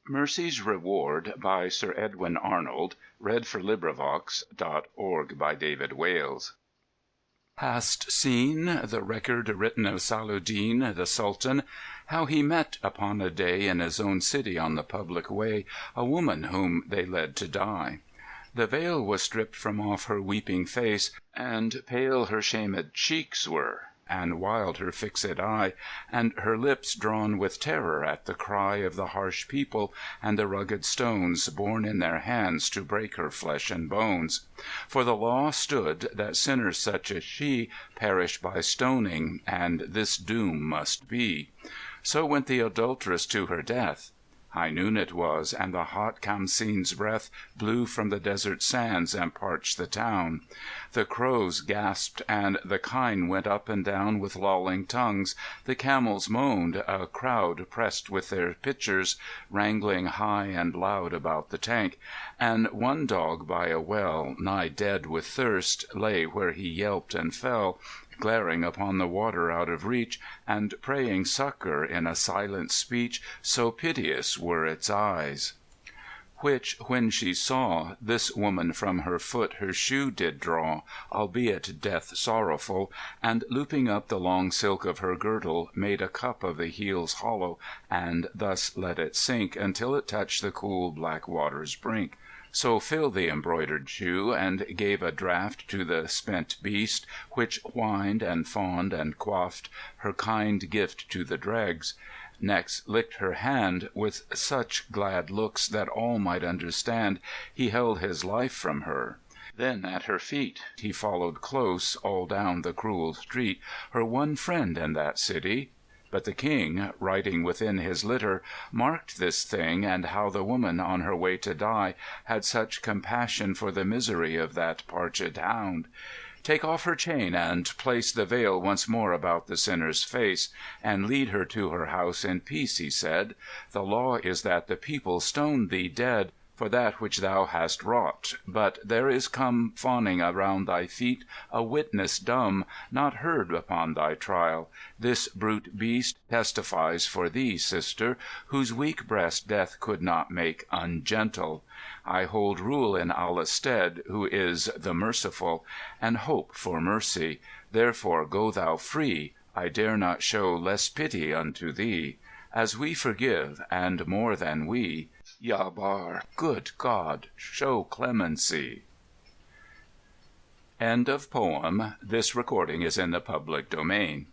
Mercy's Reward by Sir Edwin Arnold. David Wales. Hast seen the record written of Saladin the Sultan, how he met upon a day in his own city on the public way a woman whom they led to die. The veil was stripped from off her weeping face, and pale her shamed cheeks were, and wild her fixed eye, and her lips drawn with terror at the cry of the harsh people, and the rugged stones borne in their hands to break her flesh and bones. For the law stood that sinners such as she perish by stoning, and this doom must be. So went the adulteress to her death. High noon it was, and the hot Khamsin's breath blew from the desert sands and parched the town. The crows gasped, and the kine went up and down with lolling tongues. The camels moaned, a crowd pressed with their pitchers, wrangling high and loud about the tank, and one dog by a well, nigh dead with thirst, lay where he yelped and fell, glaring upon the water out of reach, and praying succour in a silent speech, so piteous were its eyes. Which when she saw, this woman from her foot her shoe did draw, albeit death sorrowful, and looping up the long silk of her girdle, made a cup of the heel's hollow, and thus let it sink until it touched the cool black water's brink. So filled the embroidered shoe, and gave a draught to the spent beast, which whined and fawned and quaffed her kind gift to the dregs. Next licked her hand with such glad looks that all might understand he held his life from her. Then at her feet he followed close all down the cruel street, her one friend in that city. But the king, riding within his litter, marked this thing, and how the woman on her way to die had such compassion for the misery of that parched hound. "Take off her chain, and place the veil once more about the sinner's face, and lead her to her house in peace," he said. "The law is that the people stone thee dead for that which thou hast wrought, but there is come fawning around thy feet a witness dumb, not heard upon thy trial. This brute beast testifies for thee, sister, whose weak breast death could not make ungentle. I hold rule in Allah's stead, who is the Merciful, and hope for mercy. Therefore go thou free. I dare not show less pity unto thee. As we forgive, and more than we, Ya Bar, good God, show clemency." End of poem. This recording is in the public domain.